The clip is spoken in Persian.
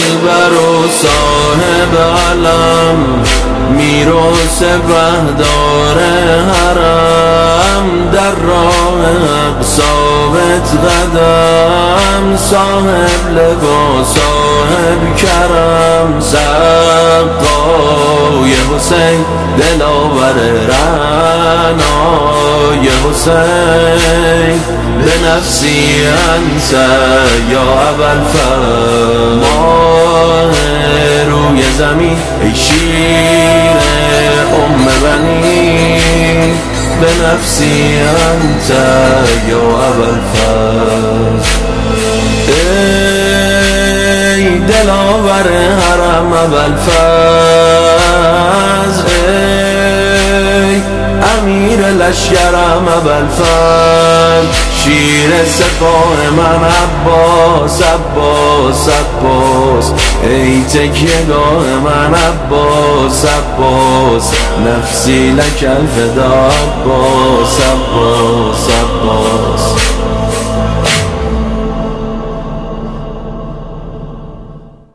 دلبر و صاحب علم، میر و سپهدار حرم، در راه حق ثابت قدم، صاحب لباس صاحب کرم، سقای حسین دلاور رعنای حسین، به نفسی انت یا ابوالفضل، ماه روی زمین ای شیر ام بنی، به نفسی انت یا ابوالفضل. ای دلاور حرم ابوالفضل، ای امیر لشکرم ابوالفضل، شیر سپاه من عباس عباس عباس، ای تکیهگاه من عباس عباس، نفسی لک الفدا عباس عباس عباس.